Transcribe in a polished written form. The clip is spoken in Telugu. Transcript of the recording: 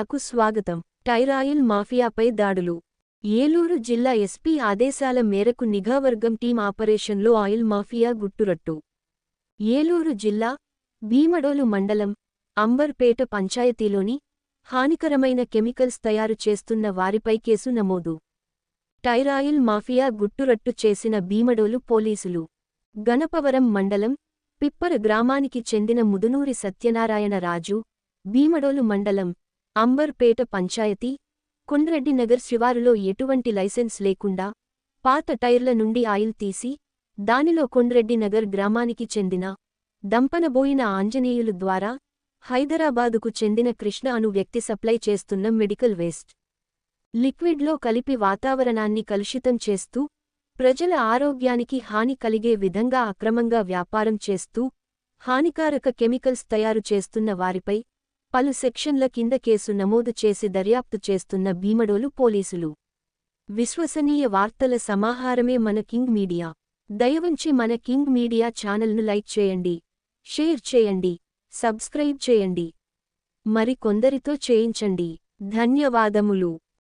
మీడియాకు స్వాగతం. టైరాయిల్ మాఫియాపై దాడులు. ఏలూరు జిల్లా ఎస్పీ ఆదేశాల మేరకు నిఘావర్గం టీం ఆపరేషన్లో ఆయిల్ మాఫియా గుట్టురట్టు. ఏలూరు జిల్లా భీమడోలు మండలం అంబర్పేట పంచాయతీలోని హానికరమైన కెమికల్స్ తయారు చేస్తున్న వారిపై కేసు నమోదు. టైరాయిల్ మాఫియా గుట్టురట్టు చేసిన భీమడోలు పోలీసులు. గణపవరం మండలం పిప్పర గ్రామానికి చెందిన ముదునూరి సత్యనారాయణ రాజు, భీమడోలు మండలం అంబర్పేట పంచాయతీ కొండ్రెడ్డినగర్ శివారులో ఎటువంటి లైసెన్స్ లేకుండా పాత టైర్ల నుండి ఆయిల్ తీసి దానిలో కొండ్రెడ్డినగర్ గ్రామానికి చెందిన దంపనబోయిన ఆంజనేయులు ద్వారా హైదరాబాదుకు చెందిన కృష్ణ అను వ్యక్తి సప్లై చేస్తున్న మెడికల్ వేస్ట్ లిక్విడ్లో కలిపి వాతావరణాన్ని కలుషితం చేస్తూ ప్రజల ఆరోగ్యానికి హాని కలిగే విధంగా అక్రమంగా వ్యాపారం చేస్తూ హానికారక కెమికల్స్ తయారు చేస్తున్న వారిపై పలు సెక్షన్ల కింద కేసు నమోదు చేసి దర్యాప్తు చేస్తున్న భీమడోలు పోలీసులు. విశ్వసనీయ వార్తల సమాహారమే మన కింగ్ మీడియా. దయవుంచి మన కింగ్ మీడియా ఛానల్ను లైక్ చేయండి, షేర్ చేయండి, సబ్స్క్రైబ్ చేయండి. మరి కొందరితో చేయించండి. ధన్యవాదములు.